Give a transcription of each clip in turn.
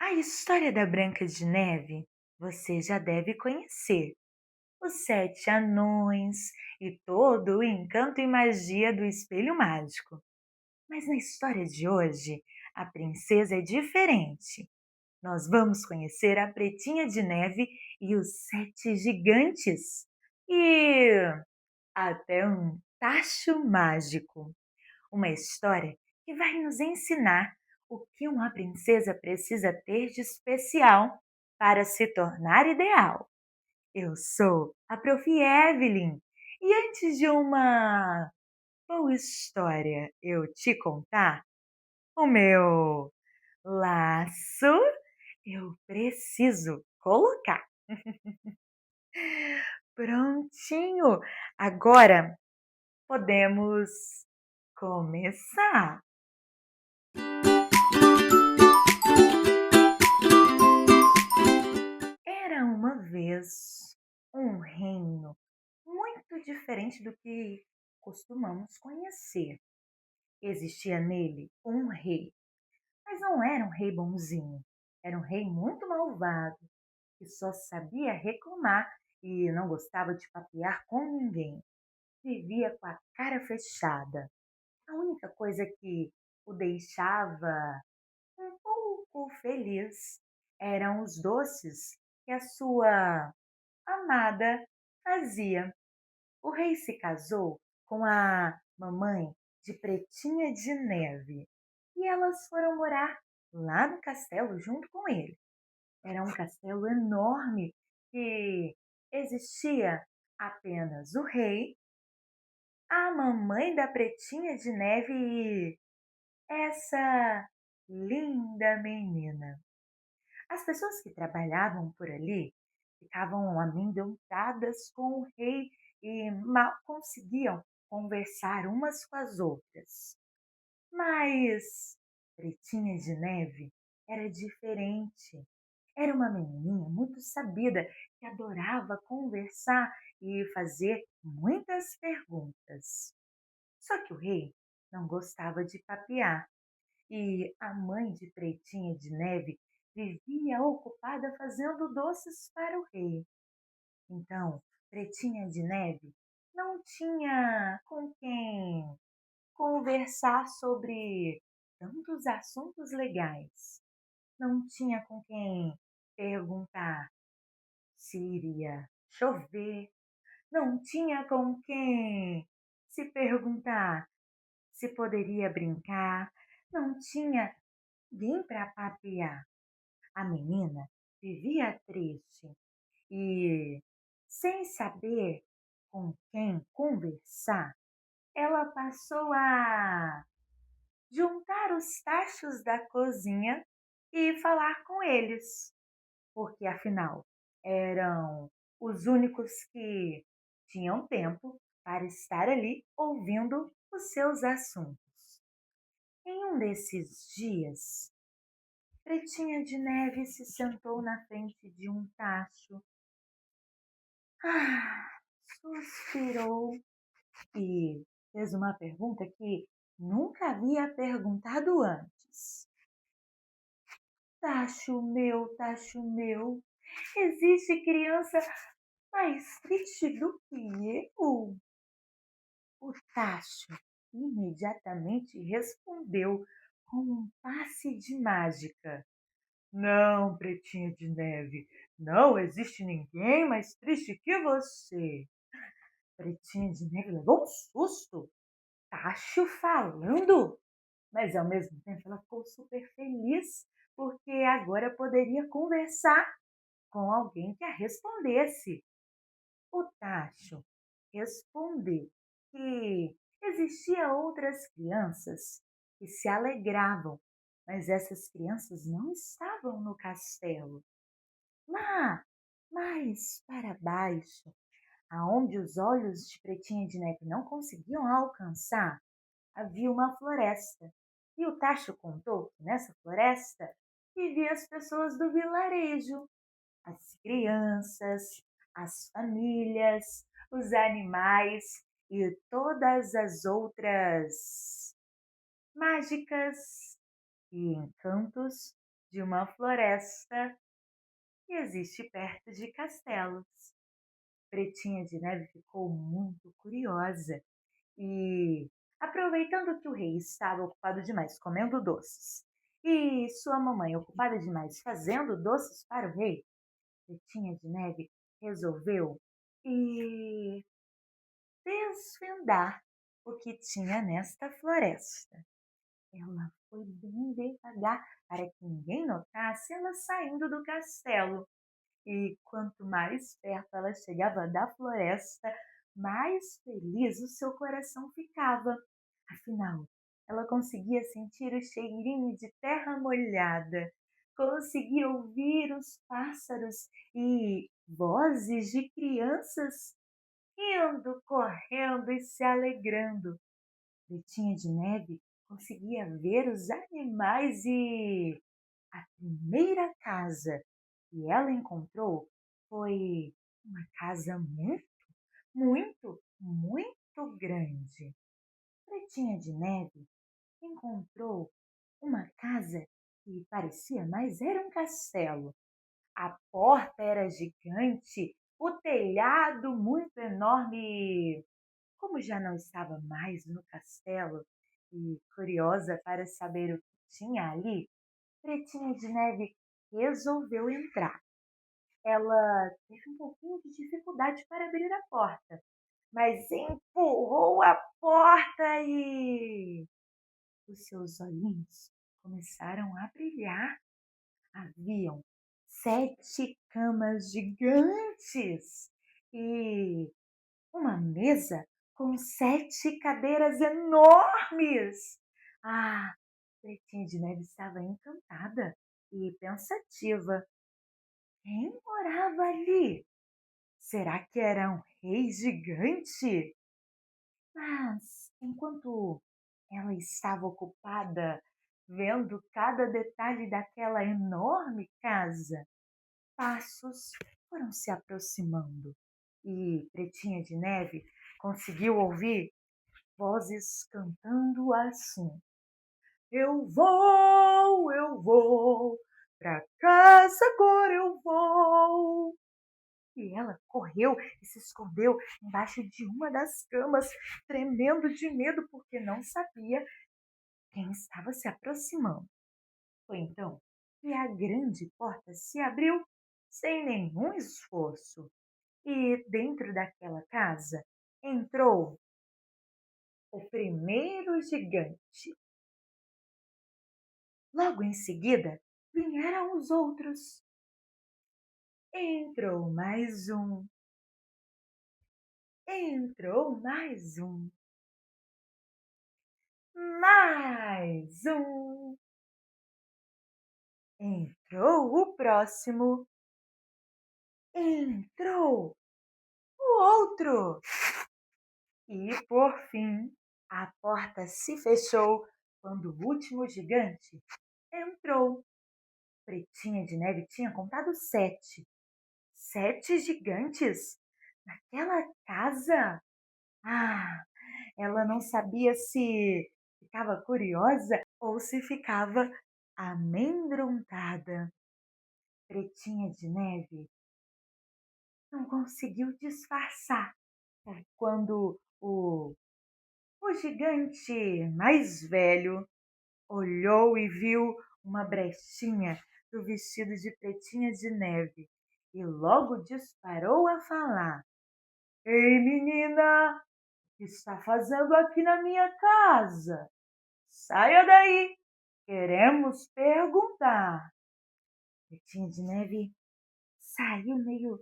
A história da Branca de Neve você já deve conhecer. Os sete anões e todo o encanto e magia do espelho mágico. Mas na história de hoje, a princesa é diferente. Nós vamos conhecer a Pretinha de Neve e os sete gigantes. E até um tacho mágico. Uma história que vai nos ensinar o que uma princesa precisa ter de especial para se tornar ideal. Eu sou a Prof. Evelyn e antes de uma boa história eu te contar, o meu laço eu preciso colocar. Prontinho! Agora podemos começar! Era uma vez um reino muito diferente do que costumamos conhecer. Existia nele um rei, mas não era um rei bonzinho. Era um rei muito malvado, que só sabia reclamar e não gostava de papear com ninguém. Vivia com a cara fechada. A única coisa que o deixava um pouco feliz eram os doces que a sua amada fazia. O rei se casou com a mamãe de Pretinha de Neve e elas foram morar lá no castelo junto com ele. Era um castelo enorme que existia apenas o rei, a mamãe da Pretinha de Neve e essa linda menina. As pessoas que trabalhavam por ali ficavam amedrontadas com o rei e mal conseguiam conversar umas com as outras. Mas Pretinha de Neve era diferente. Era uma menininha muito sabida que adorava conversar e fazer muitas perguntas. Só que o rei não gostava de papear e a mãe de Pretinha de Neve vivia ocupada fazendo doces para o rei. Então, Pretinha de Neve não tinha com quem conversar sobre tantos assuntos legais. Não tinha com quem perguntar se iria chover. Não tinha com quem se perguntar se poderia brincar. Não tinha ninguém para papear. A menina vivia triste e, sem saber com quem conversar, ela passou a juntar os tachos da cozinha e falar com eles, porque afinal eram os únicos que tinham tempo para estar ali ouvindo os seus assuntos. Em um desses dias, Pretinha de Neve se sentou na frente de um tacho. Ah, suspirou e fez uma pergunta que nunca havia perguntado antes. Tacho meu, existe criança mais triste do que eu? O Tacho imediatamente respondeu com um passe de mágica. Não, Pretinha de Neve, não existe ninguém mais triste que você. Pretinha de Neve levou um susto. Tacho falando? Mas ao mesmo tempo ela ficou super feliz porque agora poderia conversar com alguém que a respondesse. O Tacho respondeu que existiam outras crianças que se alegravam, mas essas crianças não estavam no castelo. Lá, mais para baixo, aonde os olhos de Pretinha de Neve não conseguiam alcançar, havia uma floresta. E o Tacho contou que nessa floresta viviam as pessoas do vilarejo, as crianças, as famílias, os animais e todas as outras mágicas e encantos de uma floresta que existe perto de castelos. Pretinha de Neve ficou muito curiosa e, aproveitando que o rei estava ocupado demais comendo doces e sua mamãe ocupada demais fazendo doces para o rei, Pretinha de Neve resolveu ir desvendar o que tinha nesta floresta. Ela foi bem devagar para que ninguém notasse ela saindo do castelo. E quanto mais perto ela chegava da floresta, mais feliz o seu coração ficava. Afinal, ela conseguia sentir o cheirinho de terra molhada, conseguia ouvir os pássaros e vozes de crianças rindo, correndo e se alegrando. Pretinha de Neve conseguia ver os animais e a primeira casa que ela encontrou foi uma casa muito grande. Pretinha de Neve encontrou uma casa que parecia mais era um castelo. A porta era gigante, o telhado muito enorme. Como já não estava mais no castelo e curiosa para saber o que tinha ali, Pretinha de Neve resolveu entrar. Ela teve um pouquinho de dificuldade para abrir a porta, mas empurrou a porta e os seus olhinhos começaram a brilhar. Haviam 7 camas gigantes e uma mesa com 7 cadeiras enormes. Ah, Pretinha de Neve estava encantada e pensativa. Quem morava ali? Será que era um rei gigante? Mas, enquanto ela estava ocupada vendo cada detalhe daquela enorme casa, passos foram se aproximando e Pretinha de Neve conseguiu ouvir vozes cantando assim: eu vou, pra casa agora eu vou. E ela correu e se escondeu embaixo de uma das camas, tremendo de medo porque não sabia quem estava se aproximando. Foi então que a grande porta se abriu sem nenhum esforço e dentro daquela casa entrou o primeiro gigante. Logo em seguida vieram os outros. Entrou mais um, entrou mais um, mais um. Entrou o próximo, entrou o outro. E, por fim, a porta se fechou quando o último gigante entrou. Pretinha de Neve tinha contado 7. 7 gigantes naquela casa. Ah, ela não sabia se ficava curiosa ou se ficava amedrontada. Pretinha de Neve não conseguiu disfarçar quando o gigante mais velho olhou e viu uma brechinha do vestido de Pretinha de Neve e logo disparou a falar: Ei, menina, o que está fazendo aqui na minha casa? Saia daí, queremos perguntar. Pretinha de Neve saiu meio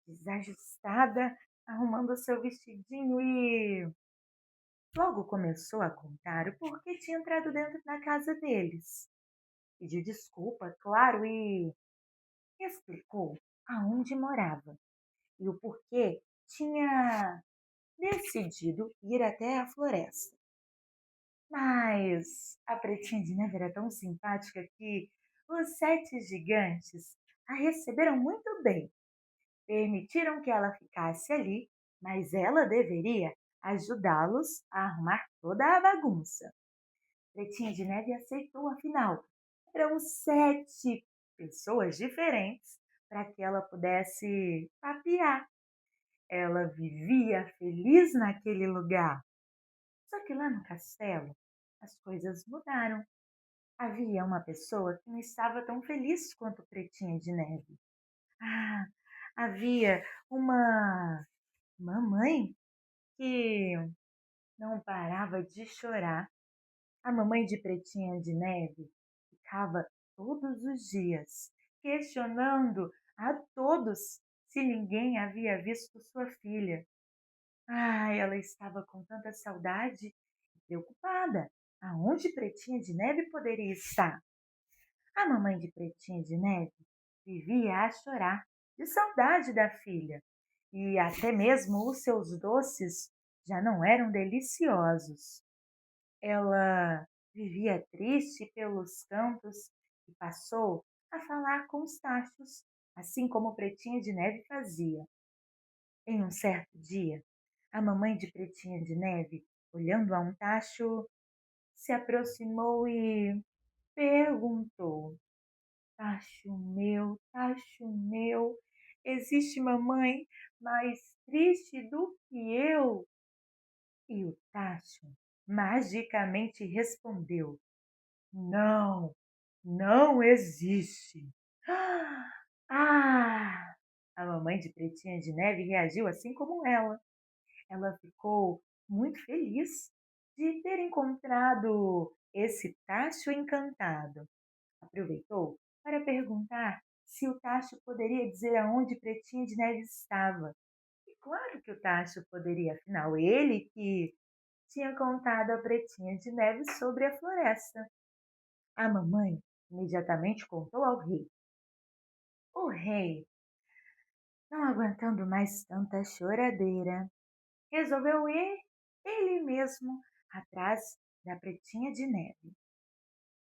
desajustada, arrumando seu vestidinho e logo começou a contar o porquê tinha entrado dentro da casa deles. Pediu desculpa, claro, e explicou aonde morava e o porquê tinha decidido ir até a floresta. Mas a Pretinha de Neve era tão simpática que os 7 gigantes a receberam muito bem. Permitiram que ela ficasse ali, mas ela deveria ajudá-los a arrumar toda a bagunça. Pretinha de Neve aceitou, afinal. Eram 7 pessoas diferentes para que ela pudesse papear. Ela vivia feliz naquele lugar. Só que lá no castelo as coisas mudaram. Havia uma pessoa que não estava tão feliz quanto Pretinha de Neve. Ah, havia uma mamãe que não parava de chorar. A mamãe de Pretinha de Neve ficava todos os dias questionando a todos se ninguém havia visto sua filha. Ela estava com tanta saudade e preocupada. Aonde Pretinha de Neve poderia estar? A mamãe de Pretinha de Neve vivia a chorar de saudade da filha, e até mesmo os seus doces já não eram deliciosos. Ela vivia triste pelos cantos e passou a falar com os tachos, assim como Pretinha de Neve fazia. Em um certo dia, a mamãe de Pretinha de Neve, olhando a um tacho, se aproximou e perguntou: tacho meu, existe mamãe mais triste do que eu? E o tacho magicamente respondeu: não, não existe. Ah! A mamãe de Pretinha de Neve reagiu assim como ela. Ela ficou muito feliz de ter encontrado esse tacho encantado. Aproveitou para perguntar se o Tacho poderia dizer aonde Pretinha de Neve estava. E claro que o Tacho poderia, afinal, ele que tinha contado a Pretinha de Neve sobre a floresta. A mamãe imediatamente contou ao rei. O rei, não aguentando mais tanta choradeira, resolveu ir ele mesmo atrás da Pretinha de Neve.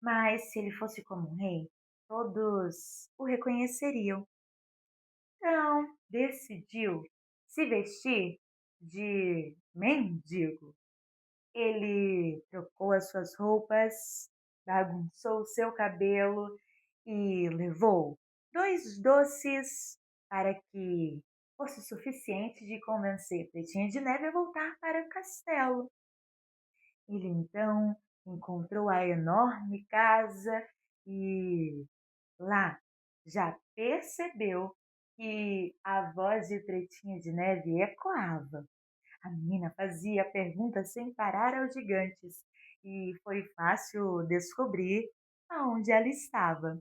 Mas se ele fosse como um rei, todos o reconheceriam. Então, decidiu se vestir de mendigo. Ele trocou as suas roupas, bagunçou o seu cabelo e levou 2 doces para que fosse suficiente de convencer Pretinha de Neve a voltar para o castelo. Ele então encontrou a enorme casa e lá já percebeu que a voz de Pretinha de Neve ecoava. A menina fazia perguntas sem parar aos gigantes e foi fácil descobrir aonde ela estava.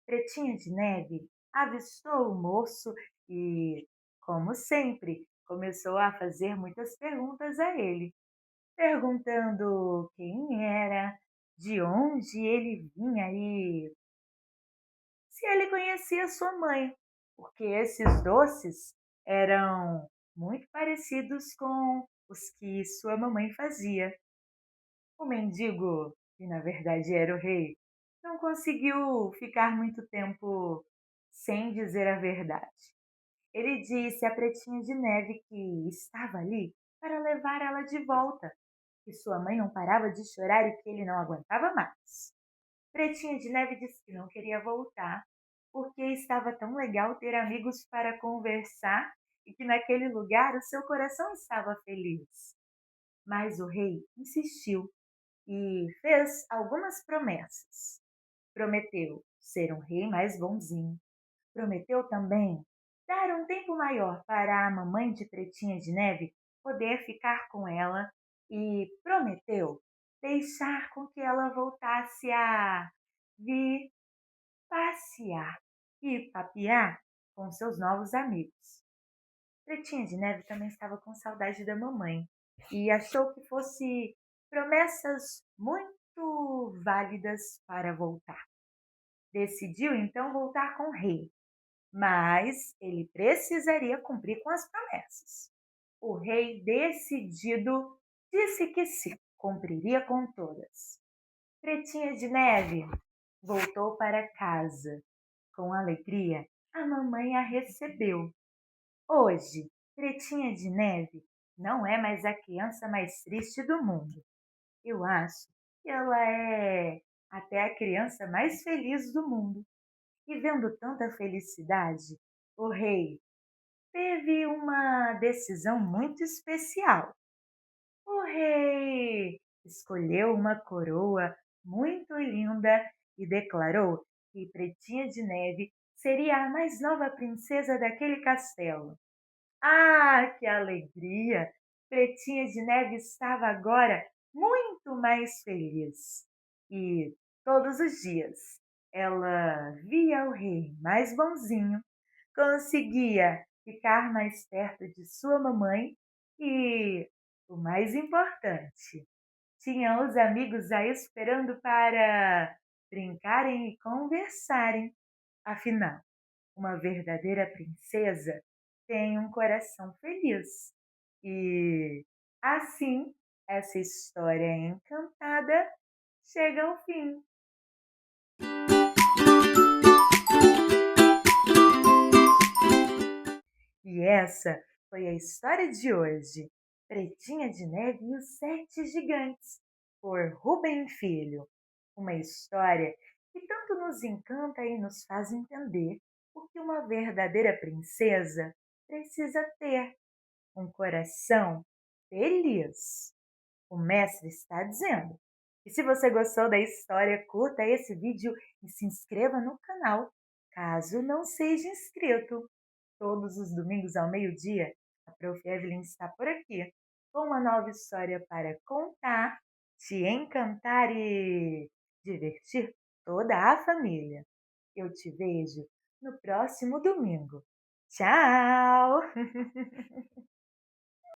Pretinha de Neve avistou o moço e, como sempre, começou a fazer muitas perguntas a ele, perguntando quem era, de onde ele vinha e se ele conhecia sua mãe, porque esses doces eram muito parecidos com os que sua mamãe fazia. O mendigo, que na verdade era o rei, não conseguiu ficar muito tempo sem dizer a verdade. Ele disse a Pretinha de Neve que estava ali para levar ela de volta, que sua mãe não parava de chorar e que ele não aguentava mais. Pretinha de Neve disse que não queria voltar, porque estava tão legal ter amigos para conversar e que naquele lugar o seu coração estava feliz. Mas o rei insistiu e fez algumas promessas. Prometeu ser um rei mais bonzinho. Prometeu também dar um tempo maior para a mamãe de Pretinha de Neve poder ficar com ela e prometeu deixar com que ela voltasse a vir passear e papear com seus novos amigos. Pretinha de Neve também estava com saudade da mamãe e achou que fosse promessas muito válidas para voltar. Decidiu então voltar com o rei, mas ele precisaria cumprir com as promessas. O rei, decidido, disse que sim, cumpriria com todas. Pretinha de Neve voltou para casa. Com alegria, a mamãe a recebeu. Hoje, Pretinha de Neve não é mais a criança mais triste do mundo. Eu acho que ela é até a criança mais feliz do mundo. E vendo tanta felicidade, o rei teve uma decisão muito especial. O rei escolheu uma coroa muito linda e declarou que Pretinha de Neve seria a mais nova princesa daquele castelo. Ah, que alegria! Pretinha de Neve estava agora muito mais feliz. E todos os dias ela via o rei mais bonzinho, conseguia ficar mais perto de sua mamãe e, o mais importante, tinha os amigos a esperando para brincarem e conversarem. Afinal, uma verdadeira princesa tem um coração feliz. E assim, essa história encantada chega ao fim. E essa foi a história de hoje. Pretinha de Neve e os Sete Gigantes, por Rubem Filho. Uma história que tanto nos encanta e nos faz entender o que uma verdadeira princesa precisa ter: um coração feliz. O mestre está dizendo. E se você gostou da história, curta esse vídeo e se inscreva no canal, caso não seja inscrito. Todos os domingos ao meio-dia, a Prof. Evelyn está por aqui com uma nova história para contar, te encantar e divertir toda a família. Eu te vejo no próximo domingo. Tchau!